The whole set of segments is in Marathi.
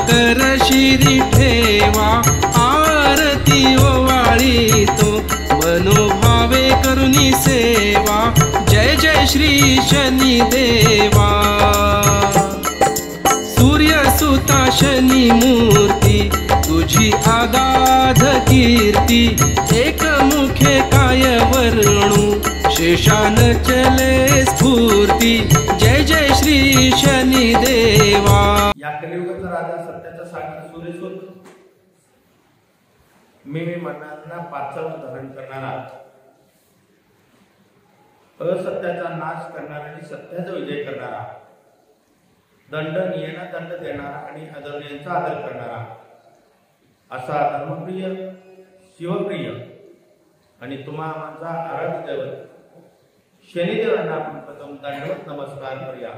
कर शिरी ठेवा, आरती ओवाळी तो मनोभावे करुणी सेवा। जय जय श्री शनी देवा। सूर्य सुता शनी मूर्ती तुझी आगाध कीर्ती, एक मुखे काय वर्णू शेषान चले स्फूर्ती। जय जय श्री शनी देवा। या कलियुगाचा राजा सत्याचा सागर सूर्य होत, मी मनांना पाचावर धारण करणारा, असत्याचा नाश करणारा आणि सत्याचा विजय करणारा, दंडनीयांना दंड देणारा आणि अधर्मीयांचा आदर करणारा असा धर्मप्रिय, शिवप्रिय आणि तुम्हा माझा आराध्य दैवत शनिदेवांना आपण प्रथम दंडवत नमस्कार करूया।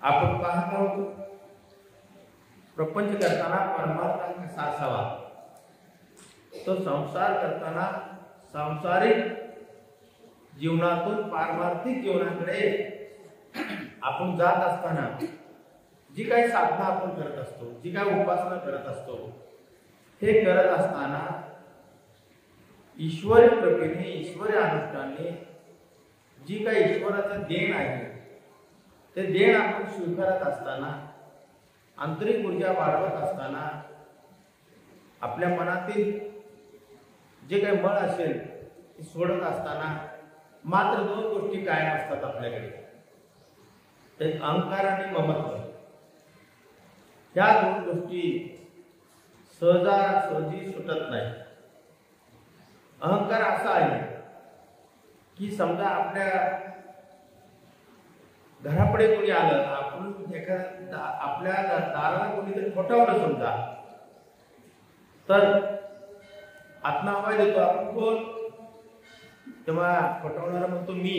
आपण पाहत आहोत प्रपंच करताना परमार्थ कसा असावा, तो संसार करताना सांसारिक जीवनातून पारमार्थिक जीवनाकडे आपण जात असताना जी काही साधना आपण करत असतो, जी काही उपासना करत असतो, हे करत असताना ईश्वरी कृपेने, ईश्वरी अनुष्ठानाने जी काही ईश्वराचं देण आहे, ते देण आपण स्वीकारत असताना, आंतरिक ऊर्जा वाढवत असताना, आपल्या मनातील जे काही मळ असेल ते सोडत असताना मात्र दोन गोष्टी कायम असतात आपल्याकडे, ते अहंकार आणि ममत्व। या दोन गोष्टी सहजासहजी सुटत नाही। अहंकार असा आहे की समजा आपल्या घरापुढे कोणी आलं, आपण आपल्या दाराला कोणीतरी ठोठावलं समजा, तर आत्मा आवाज देतो, आपण कोण, तेव्हा ठोठावणारा म्हणतो मी,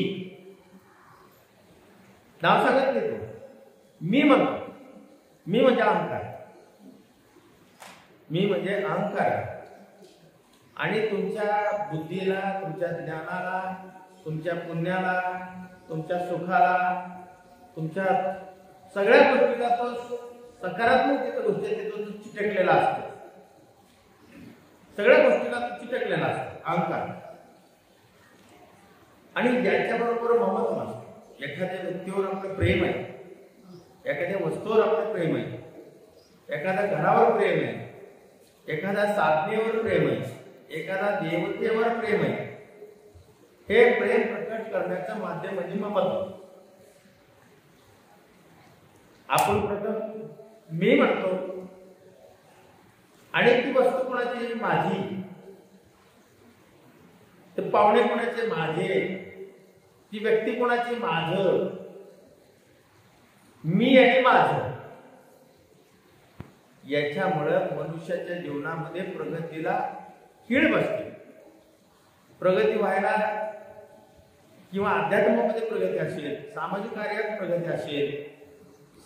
नाव सांगत नाही तो, मी म्हणतो। मी म्हणजे अहंकार, मी म्हणजे अहंकार। आणि तुमच्या बुद्धीला, तुमच्या ज्ञानाला, तुमच्या पुण्याला, तुमच्या सुखाला, तुमच्या सगळ्या गोष्टीला तो सकारात्मक गोष्टी तो चिटकलेला असतो, सगळ्या गोष्टीला तो चिटकलेला असतो अहंकार। आणि ज्याच्याबरोबर ममत्व असतो, एखाद्या व्यक्तीवर आपलं प्रेम आहे, एखाद्या वस्तूवर आपलं प्रेम आहे, एखाद्या घरावर प्रेम आहे, एखाद्या साधनेवर प्रेम आहे, एखाद्या देवतेवर प्रेम आहे, हे प्रेम प्रकट करण्याचं माध्यम म्हणजे ममत्व। आपण प्रथम मी म्हणतो आणि ती वस्तू कोणाची, माझी, ते पाहुणे कोणाचे, माझे, ती व्यक्ती कोणाची, माझं, मी आणि माझं। याच्यामुळे मनुष्याच्या जीवनामध्ये प्रगतीला खीळ बसते। प्रगती व्हायला किंवा अध्यात्मामध्ये प्रगती असेल, सामाजिक कार्यात प्रगती असेल,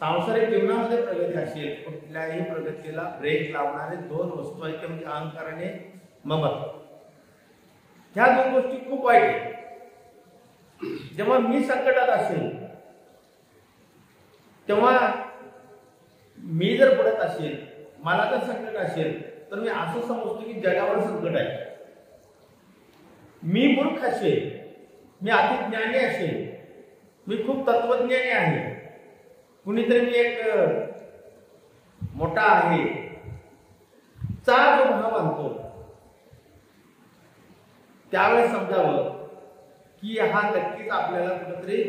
सांसारिक जीवनामध्ये प्रगती असेल, कुठल्याही प्रगतीला ब्रेक लावणारे दोन वस्तू आहेत, ते म्हणजे अहंकार आणि ममत्व। ह्या दोन गोष्टी खूप वाईट आहेत। जेव्हा मी संकटात असेल, तेव्हा मी जर पडत असेल, मला जर संकट असेल, तर मी असं समजतो की जगावर संकट आहे। मी मूर्ख असेल, मी अतिज्ञानी असेल, मी खूप तत्वज्ञानी आहे, कुणीतरी मी एक मोठा आहे, चा जो भाव आणतो, त्यावेळेस समजावं की हा नक्कीच आपल्याला कुठेतरी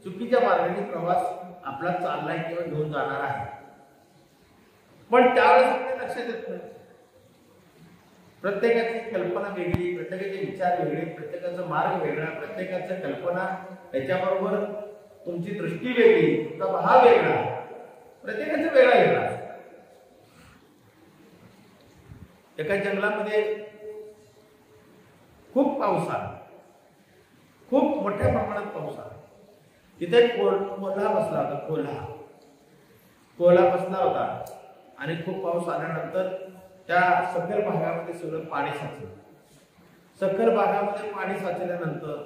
चुकीच्या मार्गाने प्रवास आपला चाललाय किंवा घेऊन जाणार आहे। पण त्यावेळेस आपल्या लक्षात येत नाही, प्रत्येकाची कल्पना वेगळी, प्रत्येकाचे विचार वेगळे, प्रत्येकाचा मार्ग वेगळा, प्रत्येकाच्या कल्पना, त्याच्याबरोबर तुमची दृष्टी वेगळी, तुमचा भाव वेगळा, प्रत्येकाचा वेगळा वेगळा। एका जंगलामध्ये खूप पाऊस आला, खूप मोठ्या प्रमाणात पाऊस आला। तिथे कोल्हा बसला होता, कोल्हा बसला होता आणि खूप पाऊस आल्यानंतर त्या सखल भागामध्ये सगळं पाणी साचलं। सखल भागामध्ये पाणी साचल्यानंतर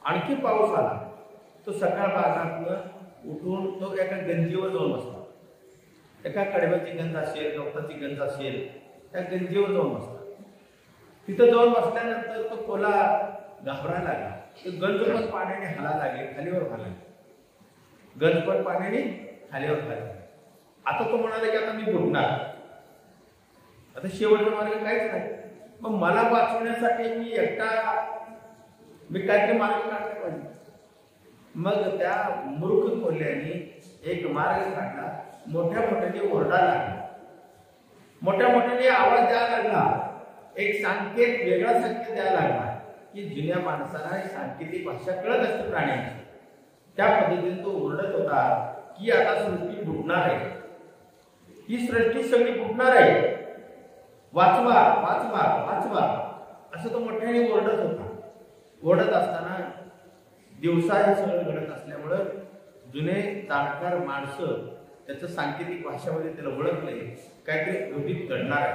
आणखी पाऊस आला, तो सखल भागातनं उठून तो एका गंजीवर जाऊन बसला। एका कडव्याची गंज असेल, गवताची गंज असेल, त्या गंजीवर जाऊन बसतात. तिथं जाऊन बसल्यानंतर तो कोला घाबरायला लागला. तो गंज पण पाण्याने हाला लागले, खालीवर हाला, गंज पण पाण्याने खालीवर हाला. आता तो म्हणाला की आता मी बुडणार, आता शेवटचा मार्ग काहीच नाही. मग मला वाचवण्यासाठी मी काहीतरी मार्ग काढला पाहिजे. मग त्या मूर्ख कोल्ह्याने एक मार्ग काढला. मोठ्या मोठ्याने ओरडा लागला, मोठ्या मोठ्याने आवाज द्यायला लागला, एक संकेत, वेगळा संकेत द्यायला लागला की जुन्या माणसाला सांकेतिक भाषा कळत असते प्राण्यांची. त्या पद्धतीने तो ओरडत होता की आता सृष्टी बुडणार आहे, ही सृष्टी सगळी बुडणार आहे, वाचवा वाचवा वाचवा, असं तो मोठ्याने ओरडत होता. ओरडत असताना दिवसा हे सगळं घडत असल्यामुळं जुने जाणकार माणसं त्याचं सांकेतिक भाषेमध्ये त्याला ओळखले, काहीतरी विविध घडणार आहे,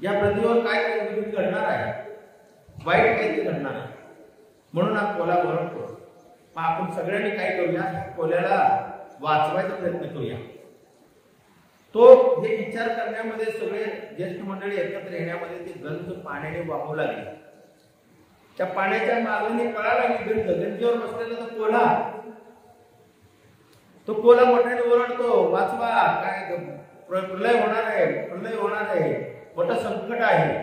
या पृथ्वीवर काय विविध घडणार आहे, वाईट काहीतरी घडणार आहे, म्हणून हा कोला ओरडतो. मग आपण सगळ्यांनी काय करूया, कोल्याला वाचवायचा प्रयत्न करूया. तो हे विचार करण्यामध्ये सगळे ज्येष्ठ मंडळी एकत्र येण्यामध्ये ते गंज पाण्याने वाहू लागले. त्या पाण्याच्या मागणी कळायला लागली गंज, गंजीवर बसलेला तो कोला मोठ्याने ओरडतो, वाचवा, काय प्रलय होणार आहे, प्रलय होणार आहे, मोठं संकट आहे.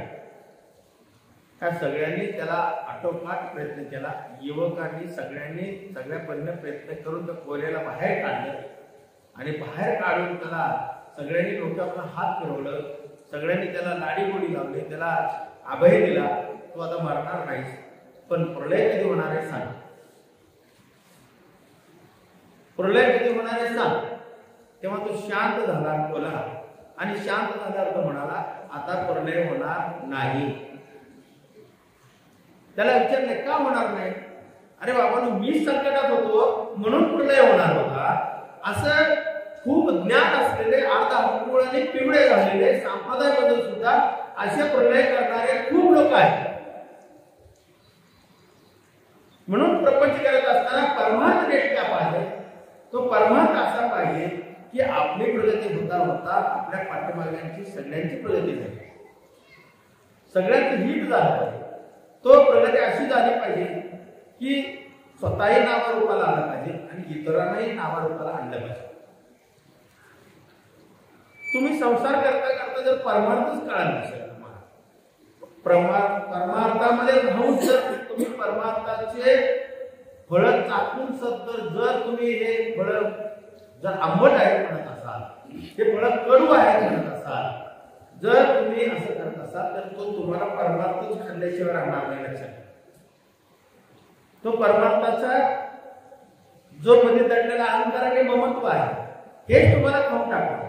त्या सगळ्यांनी त्याला आटोपाट प्रयत्न केला. युवकांनी सगळ्या परीने प्रयत्न करून त्या कोल्याला बाहेर काढलं आणि बाहेर काढून त्याला सगळ्यांनी डोक्यावर हात फिरवलं, सगळ्यांनी त्याला लाडी गोडी लावली, त्याला अभय दिला, तू आता मरणार नाहीस, पण प्रलय कधी होणार आहे सांग, प्रलय कधी होणार आहे सांग. तेव्हा तो शांत झाला कोला, आणि शांत झाल्यावर तो म्हणाला आता प्रलय होणार नाही. त्याला विचारले का होणार नाही? अरे बाबा, मी संकटात होतो म्हणून प्रलय होणार होता. असं खूप ज्ञान असलेले, अर्धा अंकुळाने पिवळे झालेले संप्रदायाबद्दल सुद्धा असे प्रलय करणारे खूप लोक आहेत. म्हणून प्रपंच करत असताना परमार्थ नेटका पाहिजे. तो परमार्थ असा पाहिजे की आपली प्रगती होता होता आपल्या पाठीमागांची सगळ्यांची प्रगती झाली, सगळ्यांचं हित झालं पाहिजे. तो प्रगती अशी झाली पाहिजे की स्वतःही नावारूपाला आला पाहिजे आणि इतरांनाही नावारूपाला आणलं पाहिजे. तुम्ही संसार करता करता जर परमार्थच कळाला नसेल, परमार्थामध्ये राहून जर तुम्ही परमार्थाचे फळ चाकून जर तुम्ही हे फळ जर आंबट आहे म्हणत असाल, हे फळ कडू आहे म्हणत असाल, जर तुम्ही असं करत असाल तर तो तुम्हाला परमार्थच खाल्ल्याशिवाय राहणार नाही. लक्षात, तो परमार्थाचा जो मध्ये दडलेला अहंकार आणि ममत्व आहे हेच तुम्हाला खाऊन टाकणार.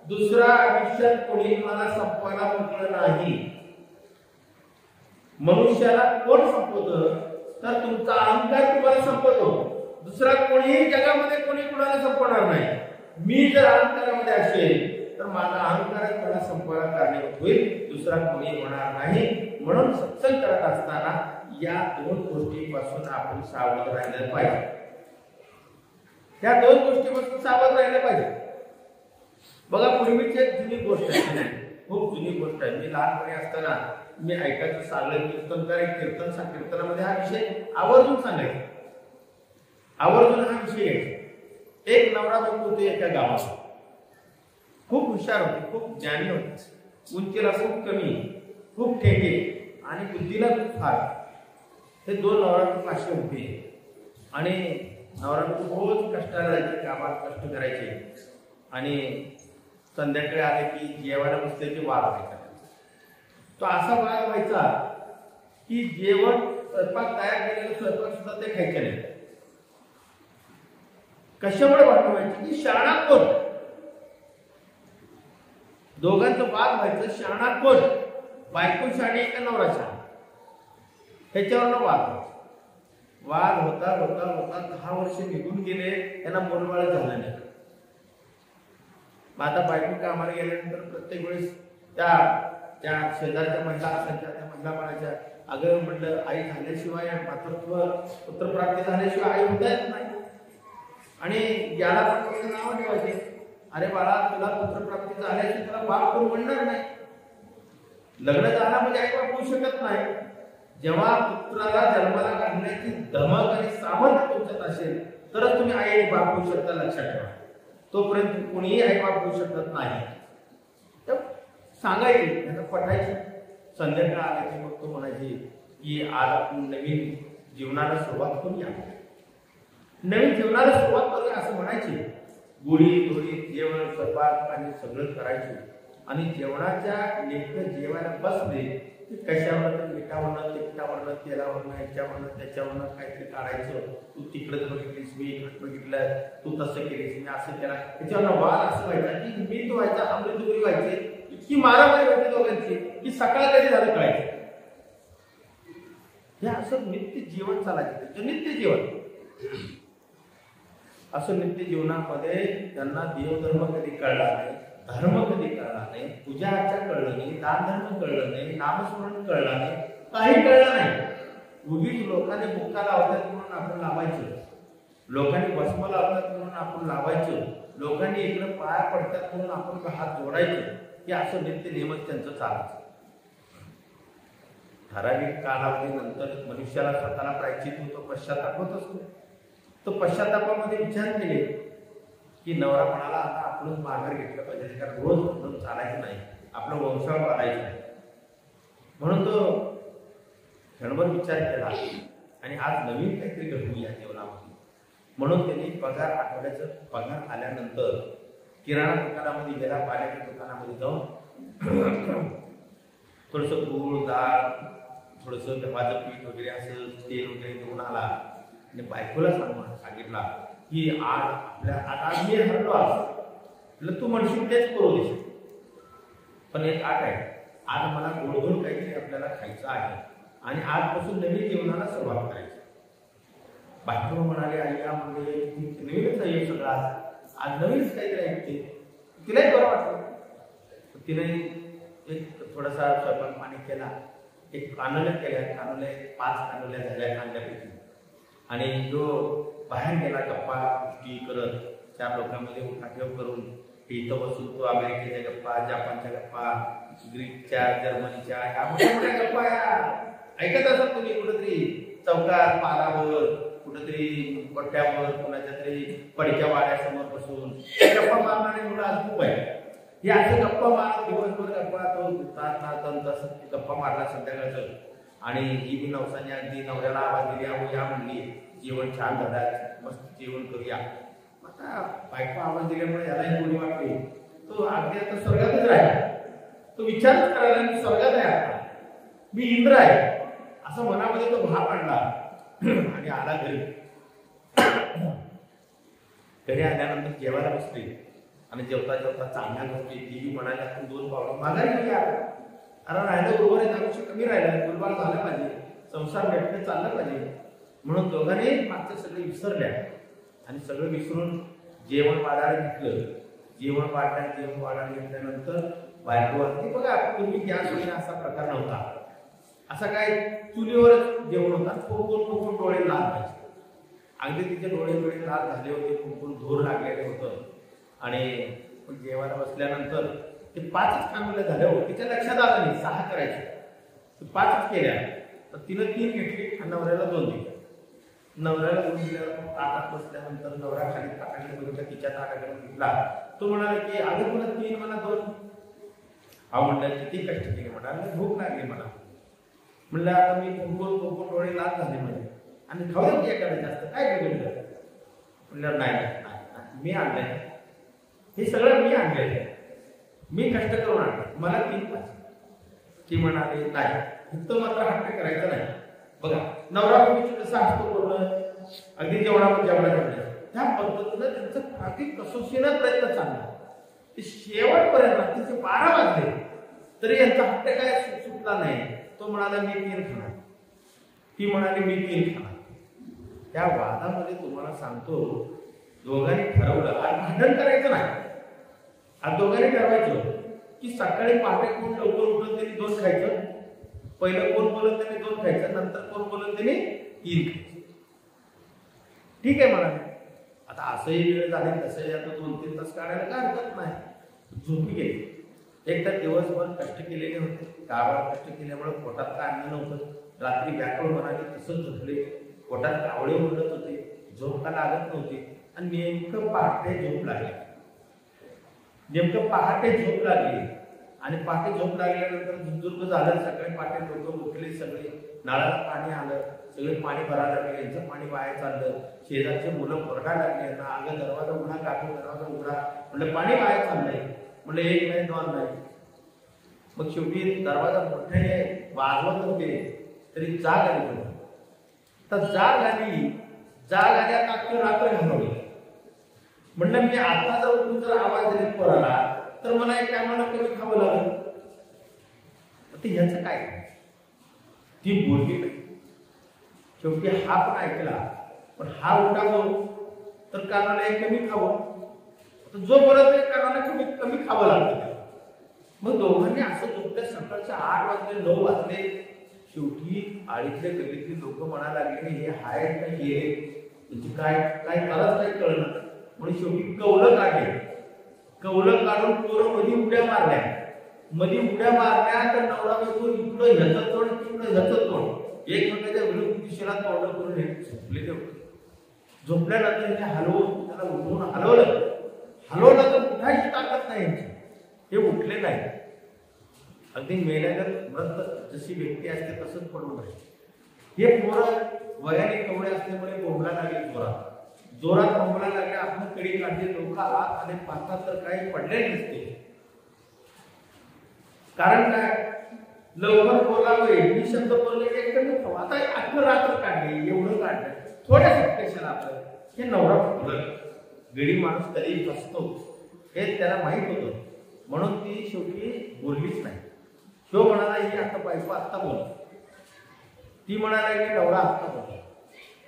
दुसरा आयुष्यात कोणी मला संपवायला मोकळं नाही. मनुष्याला कोण संपवतं तर तुमचा अहंकार तुम्हाला संपवतो. दुसरा कोणीही जगामध्ये कोणी कुणाला संपवणार नाही. मी जर अहंकारामध्ये असेल तर माझा अहंकारच मला संपवायला कारणीभूत होईल, दुसरा कोणी होणार नाही. म्हणून सत्संग करत असताना या दोन गोष्टींपासून आपण सावध राहिलं पाहिजे. या दोन गोष्टीपासून सावध राहिलं पाहिजे. बघा, पूर्वीची एक जुनी गोष्ट आहे, खूप जुनी गोष्ट आहे. मी लहानपणी असताना मी ऐकायचं, सागळ कीर्तनकार कीर्तनामध्ये हा विषय आवर्जून सांगायचा, आवर्जून हा विषय यायचा. एक नवरा बायको होते एका गावात, खूप हुशार होते, खूप ज्ञानी होते, उंचीला खूप कमी, खूप ठेके आणि बुद्धीला खूप फार. हे दोन नवरा असे होते आणि नवरा रोज कष्टाला जायचे, कामात कष्ट करायचे आणि संध्याकाळी आले की जेवायला बसले की वाद व्हायचा. तो असा वाद व्हायचा की जेवण, स्वयंपाक तयार केलेला स्वयंपाक सुद्धा ते खायचे नाही. कशामुळे वाद व्हायचे की शाणा कोण, दोघांचं वाद व्हायचं. शाणा कोण, बायको शाणी का नवरा शाणा, ह्याच्यावर वाद होता होता होता 10 वर्ष निघून गेले, त्यांना मुलबाळ झालं नाही. आता बायको कामाला गेल्यानंतर प्रत्येक वेळेस त्या शेजारच्या महिला असायच्या, त्या महिला म्हणायच्या, अगं म्हटलं आई झाल्याशिवाय, मातृत्व पुत्रप्राप्ती झाल्याशिवाय आई होता येत नाही. आणि याला पण नाव ठेवायचे, अरे बाळा तुला पुत्रप्राप्ती झाल्याची तुला बाप कोण म्हणणार नाही. लग्न झाला म्हणजे आई बाप होऊ शकत नाही. जेव्हा पुत्राला जन्माला घालण्याची धमक आणि सामर्थ्य तुमच्यात असेल तरच तुम्ही आई आणि बाप होऊ शकता. लक्षात ठेवा, तोपर्यंत कोणीही आई बाप होऊ शकत नाही. तर सांगायचे त्यांना पटायचे. संध्याकाळ आल्याची मग तो म्हणायचे की आज आपण नवीन जीवनाला सुरुवात करूया, नवीन जीवनाला सुरुवात करूया असं म्हणायचे. गोडी थोडी जेवण स्वयंपाक आणि सगळं करायचे. आणि जेवणाच्या लेखन जेवायला बसले की कशावरनं मिठावरनं तिखटावरनं तेलावरनं ह्याच्यावरनं त्याच्यावरनं काहीतरी काढायचं. तू तिकडं बघितलीस, मी इकडं बघितलं, तू तसं केलीस, मी असं केला. त्याच्यावरनं वाद असं व्हायचा की मी तो व्हायचा, अमृतपुरी व्हायचे. इतकी मारामारी होती दोघांची की सकाळ कधी झालं कळायचं. हे असं नित्य जीवन चालायचं. नित्य जीवन असं नित्य जीवनामध्ये त्यांना देवधर्म कधी कळला नाही, धर्म कधी कळला नाही, पूजा अर्चा कळलं नाही, दान धर्म कळलं नाही, नामस्मरण कळलं नाही, काही कळलं नाही. उगीच लोकांनी मुक्का लावतात म्हणून आपण लावायचं, लोकांनी भस्म लावतात म्हणून आपण लावायचं, लोकांनी इकडे पाया पडतात म्हणून आपण हात जोडायचं. हे असं नित्य नियमच त्यांचं चालायचं. ठराविक कालावधीनंतर मनुष्याला स्वतःला प्रायश्चित होतो, पश्चाताप होत असतो. तो पश्चातापामध्ये विचार केले की नवरा म्हणाला आता आपण माघार घेतलं पाहिजे, कारण रोज म्हणून चालायचं नाही, आपलं वंशावर वाढायचं नाही. म्हणून तो क्षणभर विचार केला आणि आज नवीन काहीतरी घडवूया जीवनामध्ये. म्हणून त्यांनी पगार आठवड्याचं पगार आल्यानंतर किराणा दुकानामध्ये गेला, पाण्याच्या दुकानामध्ये जाऊन थोडंसं गूळ डाळ थोडंसं गव्हाचं पीठ वगैरे असं तेल वगैरे घेऊन आला आणि बायकोला सांगितला की आज मी हरलो आज, तू म्हणशील तेच करू दे, पण एक आठ आहे, आज मला गोडधोड काहीतरी आपल्याला खायचं आहे आणि आजपासून नवीन जीवनाला सुरुवात करायची. बायको म्हणाले आई म्हणजे नवीनच आहे सगळं, आज नवीनच काहीतरी ऐकते. तिलाही बरं वाटलं. तिने एक थोडासा स्वयंपाक पाणी केला, एक कानोल्या केल्या, 5 कानोल्या झाल्या कांद्यापैकी. आणि जो बाहेर गेला गप्पा गोष्टी करत 4 लोकांमध्ये उठाठेव करून इथं बसून तो अमेरिकेच्या गप्पा, जपानच्या गप्पा, ग्रीकच्या, जर्मनीच्या ह्या मोठ्या मोठ्या गप्पा ऐकत असत तुम्ही. कुठेतरी चौकात पारावर, कुठेतरी पट्ट्यावर, कुणाच्या तरी पडक्या वाड्यासमोर बसून गप्पा मारणारे मुलं आज खूप आहे. हे असे गप्पा मारत दिवसभर गप्पा, तो तास गप्पा मारला संध्याकाळचं. आणि ही बी नवसाने अगदी नवऱ्याला आवाज दिली, या म्हणली जेवण छान झालं, मस्त जेवण करूया. आता बायको आवाज दिल्यामुळे यालाही गोडी वाटली. तो अगदी आता स्वर्गातच राहिला. तो विचारच करायला मी स्वर्गात आहे, आता मी इंद्र आहे असं मनामध्ये तो भाव आणला आणि आला घरी. घरी आल्यानंतर जेवायला बसले आणि जेवता जेवता चांगल्या गोष्टी ती म्हणाली आपण 2 पावलं माघारी घेऊया. अरे राहिलं बरोबर आहे, त्यापेक्षा कमी राहिलं, गुलबाग झालं पाहिजे, संसार भेटणे चाललं पाहिजे. म्हणून दोघांनी मागचं सगळं विसरल्या आणि सगळं विसरून जेवण वाढायला घेतलं. जेवण वाढायला घेतल्यानंतर बायको अगदी बघा पूर्वी गॅस वगैरे असा प्रकार नव्हता, असा काय चुलीवरच जेवण होता. फुंकून डोळे लाल व्हायचे, अगदी तिचे डोळे लाल झाले होते, फुंकून धूर लागलेले होतं. आणि जेवायला बसल्यानंतर ते 5च कानोल्या झाल्या हो. तिच्या लक्षात आलं नाही 6 करायचे, 5च केल्या. तर तिनं 3 घेतली आणि नवऱ्याला 2 दिल्या. नवऱ्याला 2 दिल्यावर ताटात बसल्यानंतर नवरा खाली ताटाकडे बघितलं, तिच्या ताटाकडे घेतला. तो म्हणाला की अगं तुला 3 मला 2. हा म्हणला किती कष्ट केले, म्हणाला भूक लागली मला. म्हणलं आता मी फुंकून डोळे लाल झाले माझे आणि खाऊ दे एखादं जास्त काय बिघडलं. म्हणलं नाही मी आणलंय, हे सगळं मी आणलंय, मी कष्ट करून आणलं, मला 3 पाहिजे. ती म्हणाली नाही, इथं मात्र हट्ट करायचं नाही. बघा नवरा मुलीचं कसं असतो बोलणं, अगदी जेवणामध्ये त्या पद्धतीनं त्यांचं अगदी कसोशीनं प्रयत्न चालला. ते शेवटपर्यंत रात्रीचे 12 वाजले तरी यांचा हट्ट काय सुटला नाही. तो म्हणाला मी 3 खाणार, ती म्हणाली मी 3 खाणार. त्या वादामध्ये तुम्हाला सांगतो दोघांनी ठरवलं आज भांडण करायचं नाही. आज दोघांनी ठरवायचं की सकाळी पहाटे कोण लवकर उठून त्यांनी 2 खायचं, पहिलं कोण बोलत त्यांनी 2 खायचं, नंतर कोण बोलत त्यांनी 3 खायचं. ठीक आहे म्हणाले. आता असंही वेळ झाले तसंही आता 2-3 तास काढायला काय हरकत नाही. झोपी गेली. एक तर दिवसभर कष्ट केलेले होते, गावाला कष्ट केल्यामुळे पोटात काय अन्न नव्हतं. रात्री व्याकुळ म्हणाले तसंच झोपले. पोटात कावळे उडत होते, झोप का लागत नव्हती. आणि नेमकं पहाटे झोप लागली. आणि पहाटे झोप लागल्यानंतर झुंजुर्ग झालं. सगळे पहाटे लोक उठले, सगळे नळाला पाणी आलं, सगळे पाणी भरायला लागले. यांचं पाणी वाया चाललं. शेजारचे मुलं ओरडायला लागले ना, अगं दरवाजा उघडा, काकू दरवाजा उघडा. म्हणलं पाणी वाया चाललंय. म्हणलं 1 नाही 2 नाही. मग शेवटी दरवाजा मोठ्याने वाजवत होते तरी जाग आली. तर जाग आल्या अख्खी रात्र घालवली. म्हणलं मी आता जर उठून जर आवाज दिले पोराला तर मला एक टायमाला कमी खावं लागलं. ते ह्याचं काय? ती बोलली नाही. शेवटी हा पण ऐकला, पण हा उठावो तर कानाला एक कमी खावं. जो बोलत नाही कानाला कमी खावं लागतं. मग दोघांनी असं झोपल्या. सकाळच्या 8 वाजले 9 वाजले. शेवटी आळीतले गल्लीतले लोक म्हणायला लागले हे हाय काय गेले, म्हणजे काय करायचं काही कळलं. म्हणून शेवटी कौलं काढून पोरं मध्ये उड्या मारल्या. तर नवरा बायको इकडं ह्याचं तोंड तिकडं ह्याचं तोंड एकमेकांच्या विरुद्ध दिशेला तोंड करून हे झोपलेले होते. झोपल्यानंतर त्याला उठवून हलवलं तर उठायची ताकद नाही यांची. हे उठले नाही. अगदी मेल्यावर मृत जशी व्यक्ती असते तसंच पडून राहील. हे पोरं वयाने कवळे असल्यामुळे बोंबला लागले. जोरात बोंबला लागले. आपण कडी काढली. लोक आत आले पाहतात तर काही पडले नसते. कारण काय? लवकर बोलावे मी शब्द बोलले की कमी खावा. आता अख्खं रात्र काढली, एवढं काढलं, थोड्याच कशाला आपलं. हे नवरा बोलत गडी माणूस कधी फसतो हे त्याला माहित होतं. म्हणून ती शेवटी बोललीच नाही. तो म्हणाला ही आता बायको आत्ता बोल. ती म्हणाला की नवरा आत्ता बोल.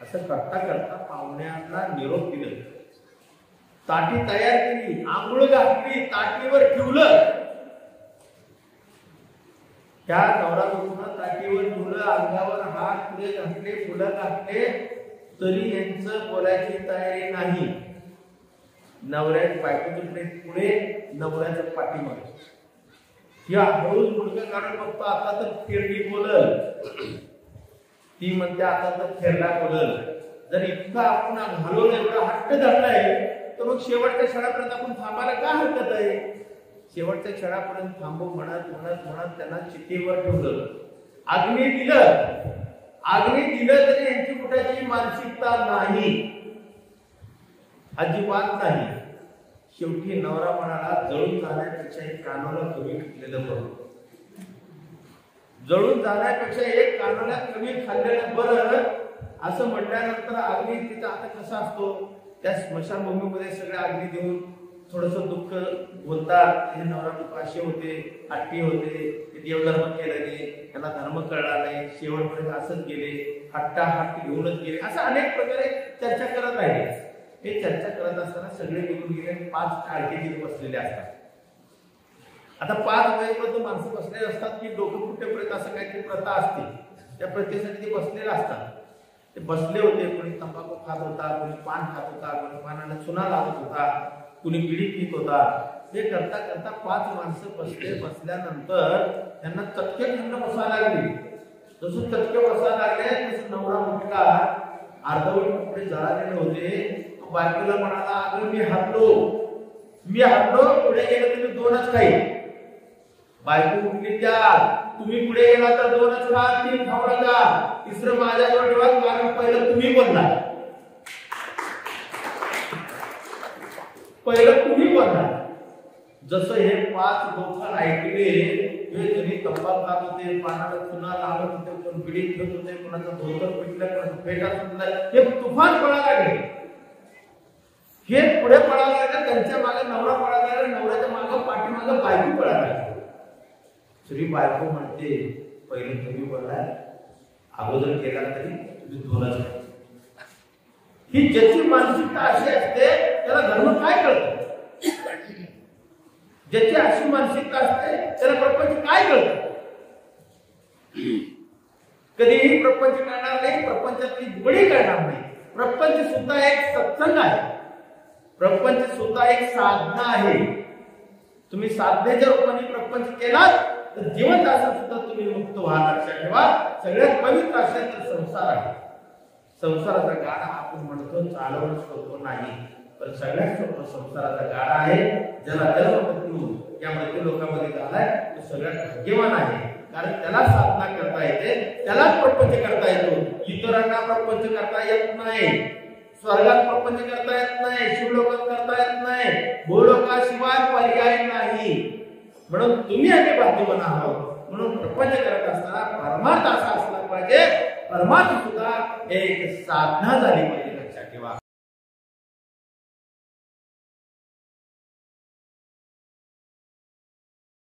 असं करता करता पाहुण्यांना निरोप दिला. ताटी तयार केली, आंघोळ घातली, ताटीवर ठेवलं. त्या नवरा बायकोनं ताटीवर ठेवलं, अंगावर हात पुढे घातले, फुलं घातले, तरी यांचं बोलायची तयारी नाही. नवऱ्याच्या बायकोच्या पुढे, नवऱ्याच्या पाठीमागे. या हळूच मुलगा काढून बघतो. आता तर फेरली बोलल. ती म्हणते आता तर फेरला बोलल. जर इतका आपण घालवलं, एवढा हट्ट धरलाय, तर मग शेवटच्या क्षणापर्यंत आपण थांबायला काय हरकत आहे? शेवटच्या क्षणापर्यंत थांबू म्हणत त्यांना चितेवर ठेवलं. अग्नी दिलं तरी यांची कुठाची मानसिकता नाही, अजिबात नाही. शेवटी नवरा म्हणाला जळून जाण्यापेक्षा एक कानाला कमी खाल्लेलं बरं. जळून जाण्यापेक्षा एक कानाला कमी खाल्लेलं बरं असं म्हटल्यानंतर अग्नी तिचा आता कसा असतो, त्या स्मशानभूमीमध्ये सगळे अग्नी देऊन थोडस दुःख बोलतात. हे नवरा दुःखाशी होते, हट्टी होते, देवधर्म केला नाही, त्यांना धर्म कळला नाही, शेवटपर्यंत असंच गेले, हट्टी घेऊनच गेले, असं अनेक प्रकारे चर्चा करत राहिले. हे चर्चा करत असताना सगळे निघून गेले. 5 टाळके तिथे बसलेले असतात. आता 5 वयोवृद्ध माणसं बसलेले असतात की डोकं फुटेपर्यंत असं काहीतरी प्रथा असते. त्या प्रथेसाठी ते बसलेले असतात. ते बसले होते. कोणी तंबाखू खात होता, कोणी पान खात होता, कोणी पानाला चुना लावत होता, कोणी बिडी पीत होता. हे करता करता 5 माणसं बसल्यानंतर त्यांना चटके खाणं बसायला लागली. जसं चटके बसायला लागले तसं नवरा मुलगा अर्धवट कपडे जळालेले होते. बायकोला म्हणाला अगं मी हरलो, पुढे गेलं तुम्ही 2च खाईल. बायको उठली, त्या तुम्ही पुढे गेला तर 2च खा, 3 खाऊ नका, 3रं माझ्याजवळ ठेवा, कारण पहिलं तुम्ही बोलणार. जसं हे 5 लोक ऐकले, हे जरी तंबाखू खात होते, पानाला चुना लावत होते, कोण बिडी घेत होते, कोणाचा धोतर पिटला, कोणाचा फेटा सुटला, हे तुफान पळायला लागले. हे पुढे पळायला लागले, त्यांच्या मागे नवरा पळायला लागला, नवऱ्याच्या मागे पाठीमागे बायको पळायला लागली. श्री बायको म्हणते पहिले तुम्ही बोललाय, अगोदर केला तरी तुम्ही 2च खायचे. ही ज्याची मानसिकता अशी असते त्याला धर्म काय कळतं? ज्याची अशी मानसिकता असते त्याला प्रपंच काय कळतं? कधीही प्रपंच करणार नाही, प्रपंचातली बळी करणार नाही. प्रपंच सुद्धा एक सत्संग आहे. प्रपंच सुद्धा एक साधना आहे. तुम्ही साधनेच्या रूपाने प्रपंच केलात तर जिवंत असं सुद्धा तुम्ही मुक्त व्हा. लक्षात ठेवा, सगळ्यात पवित्र असेल तर संसार आहे. संसाराचा गाडा आपण म्हणतो चालवणं सोपं नाही, पण सगळ्यात सोपं संसाराचा गाडा आहे. ज्याला जन्म या मृत्यू लोकांमध्ये झालाय तो सगळ्यात भाग्यवान आहे. कारण त्याला साधना करता येते, त्यालाच प्रपंच करता येतो. इतरांना प्रपंच करता येत नाही. स्वर्गात प्रपंच करता येत नाही, शिवलोकात करता येत नाही, भूलोकाशिवाय पर्याय नाही. म्हणून तुम्ही आम्ही भाग्यवान आहोत. म्हणून प्रपंच करत असताना परमार्थ असा असला पाहिजे. परमार्थ सुद्धा एक साधना झाली पाहिजे.